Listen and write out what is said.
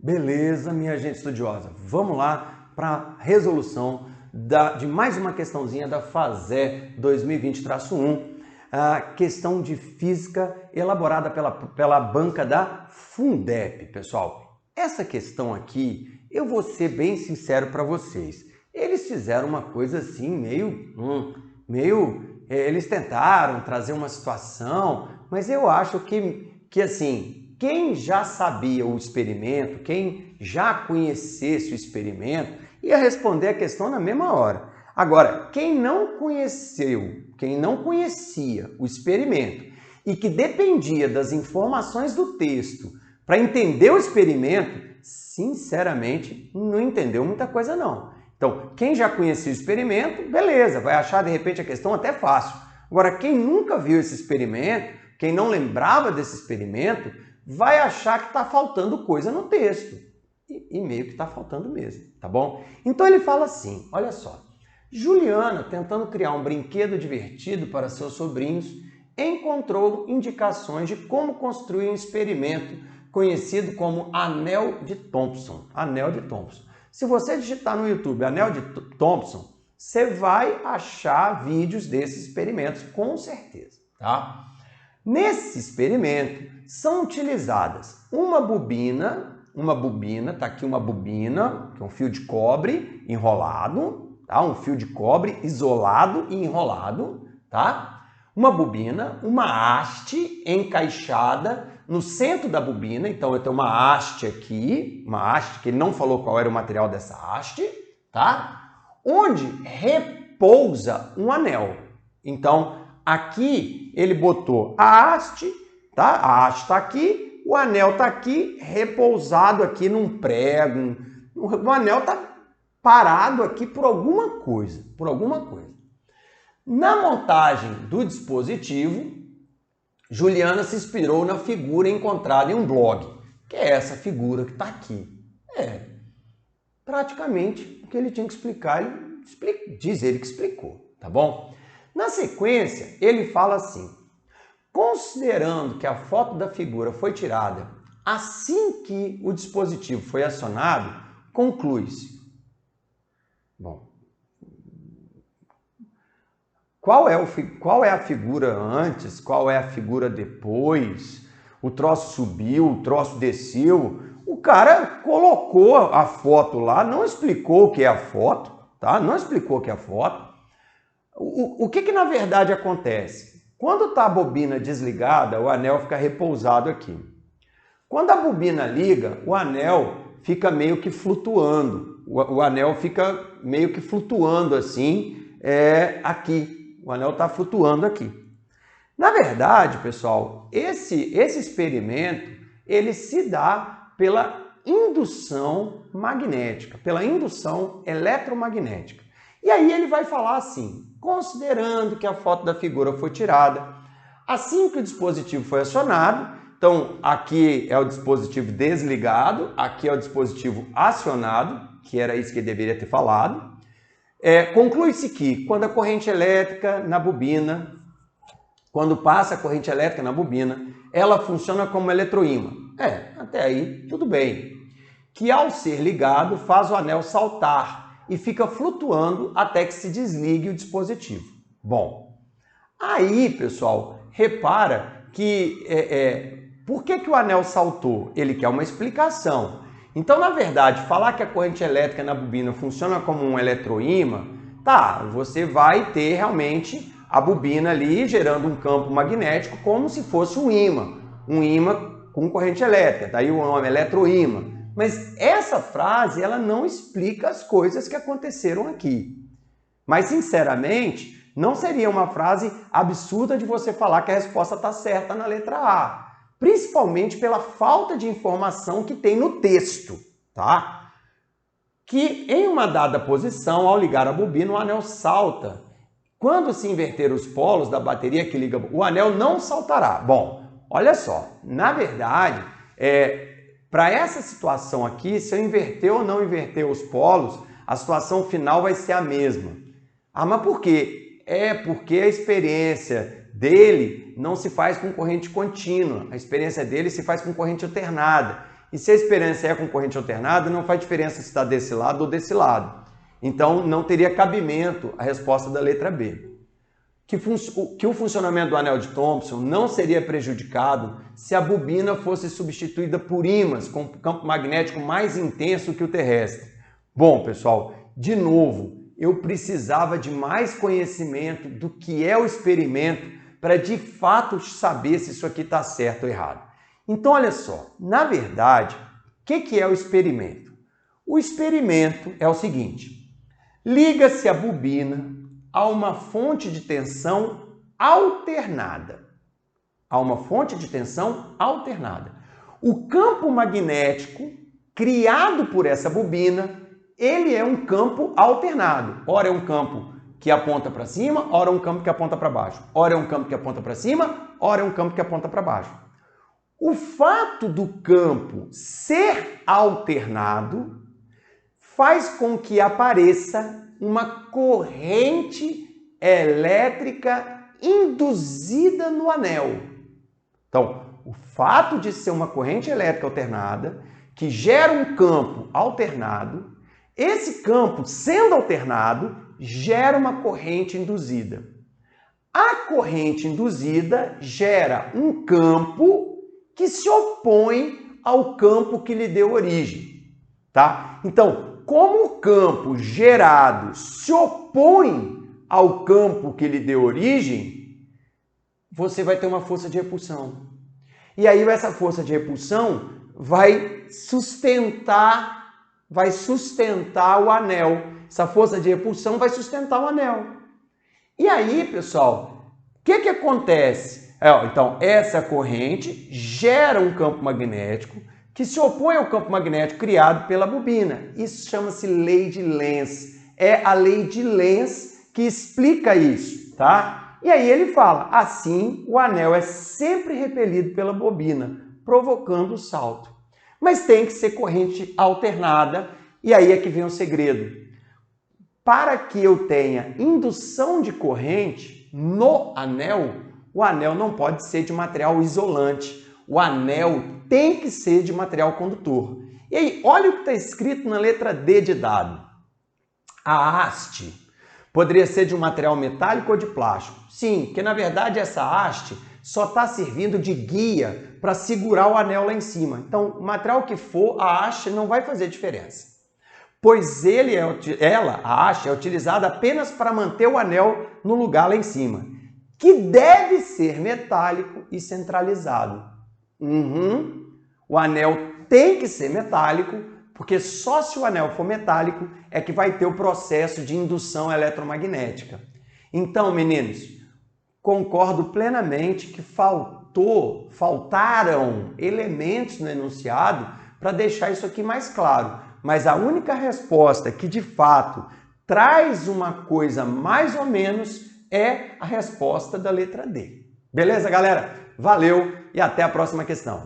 Beleza, minha gente estudiosa. Vamos lá para a resolução de mais uma questãozinha da FASE 2020-1, a questão de física elaborada pela banca da Fundep, pessoal. Essa questão aqui, eu vou ser bem sincero para vocês. Eles fizeram uma coisa assim, eles tentaram trazer uma situação, mas eu acho que assim, quem já sabia o experimento, quem já conhecesse o experimento, ia responder a questão na mesma hora. Agora, quem não conhecia o experimento e que dependia das informações do texto para entender o experimento, sinceramente, não entendeu muita coisa não. Então, quem já conhecia o experimento, beleza, vai achar de repente a questão até fácil. Agora, quem nunca viu esse experimento, quem não lembrava desse experimento, vai achar que está faltando coisa no texto. E meio que está faltando mesmo, tá bom? Então ele fala assim, olha só. Juliana, tentando criar um brinquedo divertido para seus sobrinhos, encontrou indicações de como construir um experimento conhecido como Anel de Thomson. Anel de Thomson. Se você digitar no YouTube Anel de Thomson, você vai achar vídeos desses experimentos, com certeza, tá? Nesse experimento, são utilizadas uma bobina, tá aqui uma bobina, que é um fio de cobre enrolado, tá? Um fio de cobre isolado e enrolado, tá? Uma bobina, uma haste encaixada no centro da bobina, então eu tenho uma haste aqui, uma haste que ele não falou qual era o material dessa haste, tá? Onde repousa um anel. Então, aqui ele botou a haste, tá? A haste está aqui, o anel está aqui, repousado aqui num prego. O anel está parado aqui por alguma coisa, Na montagem do dispositivo, Juliana se inspirou na figura encontrada em um blog, que é essa figura que está aqui. Praticamente o que ele tinha que explicar, diz ele que explicou, tá bom? Na sequência, ele fala assim, considerando que a foto da figura foi tirada assim que o dispositivo foi acionado, conclui-se. Bom, qual é a figura antes, qual é a figura depois? O troço subiu, o troço desceu. O cara colocou a foto lá, não explicou o que é a foto, tá? Não explicou o que é a foto. O que na verdade acontece? Quando está a bobina desligada, o anel fica repousado aqui. Quando a bobina liga, o anel fica meio que flutuando. O anel fica meio que flutuando assim, aqui. O anel está flutuando aqui. Na verdade, pessoal, esse experimento, ele se dá pela indução magnética, pela indução eletromagnética. E aí ele vai falar assim, considerando que a foto da figura foi tirada, assim que o dispositivo foi acionado, então aqui é o dispositivo desligado, aqui é o dispositivo acionado, que era isso que ele deveria ter falado, conclui-se que quando a corrente elétrica na bobina, quando passa a corrente elétrica na bobina, ela funciona como eletroímã. Até aí tudo bem. Que ao ser ligado faz o anel saltar e fica flutuando até que se desligue o dispositivo. Bom, aí pessoal, repara que por que o anel saltou? Ele quer uma explicação. Então, na verdade, falar que a corrente elétrica na bobina funciona como um eletroímã, tá, você vai ter realmente a bobina ali gerando um campo magnético como se fosse um ímã com corrente elétrica, daí o nome eletroímã. Mas essa frase, ela não explica as coisas que aconteceram aqui. Mas, sinceramente, não seria uma frase absurda de você falar que a resposta está certa na letra A. Principalmente pela falta de informação que tem no texto, tá? Que em uma dada posição, ao ligar a bobina, o anel salta. Quando se inverter os polos da bateria que liga, o anel não saltará. Bom, olha só, na verdade, para essa situação aqui, se eu inverter ou não inverter os polos, a situação final vai ser a mesma. Mas por quê? Porque a experiência dele não se faz com corrente contínua, a experiência dele se faz com corrente alternada. E se a experiência é com corrente alternada, não faz diferença se está desse lado ou desse lado. Então, não teria cabimento a resposta da letra B. Que o funcionamento do anel de Thomson não seria prejudicado se a bobina fosse substituída por ímãs com campo magnético mais intenso que o terrestre. Bom, pessoal, de novo, eu precisava de mais conhecimento do que é o experimento para de fato saber se isso aqui está certo ou errado. Então, olha só, na verdade, o que é o experimento? O experimento é o seguinte: liga-se a bobina a uma fonte de tensão alternada. A uma fonte de tensão alternada. O campo magnético criado por essa bobina, ele é um campo alternado. Ora é um campo que aponta para cima, ora é um campo que aponta para baixo. Ora é um campo que aponta para cima, ora é um campo que aponta para baixo. O fato do campo ser alternado faz com que apareça uma corrente elétrica induzida no anel. Então, o fato de ser uma corrente elétrica alternada, que gera um campo alternado, esse campo, sendo alternado, gera uma corrente induzida. A corrente induzida gera um campo que se opõe ao campo que lhe deu origem, tá? Então, como o campo gerado se opõe ao campo que lhe deu origem, você vai ter uma força de repulsão. E aí essa força de repulsão vai sustentar o anel. Essa força de repulsão vai sustentar o anel. E aí, pessoal, o que acontece? Então, essa corrente gera um campo magnético que se opõe ao campo magnético criado pela bobina. Isso chama-se lei de Lenz. É a lei de Lenz que explica isso, tá? E aí ele fala, assim o anel é sempre repelido pela bobina, provocando o salto. Mas tem que ser corrente alternada, e aí é que vem o segredo. Para que eu tenha indução de corrente no anel, o anel não pode ser de material isolante. O anel tem que ser de material condutor. E aí, olha o que está escrito na letra D de dado. A haste poderia ser de um material metálico ou de plástico? Sim, porque na verdade essa haste só está servindo de guia para segurar o anel lá em cima. Então, o material que for, a haste não vai fazer diferença. Pois a haste é utilizada apenas para manter o anel no lugar lá em cima, que deve ser metálico e centralizado. O anel tem que ser metálico, porque só se o anel for metálico é que vai ter o processo de indução eletromagnética. Então, meninos, concordo plenamente que faltaram elementos no enunciado para deixar isso aqui mais claro. Mas a única resposta que, de fato, traz uma coisa mais ou menos é a resposta da letra D. Beleza, galera? Valeu e até a próxima questão.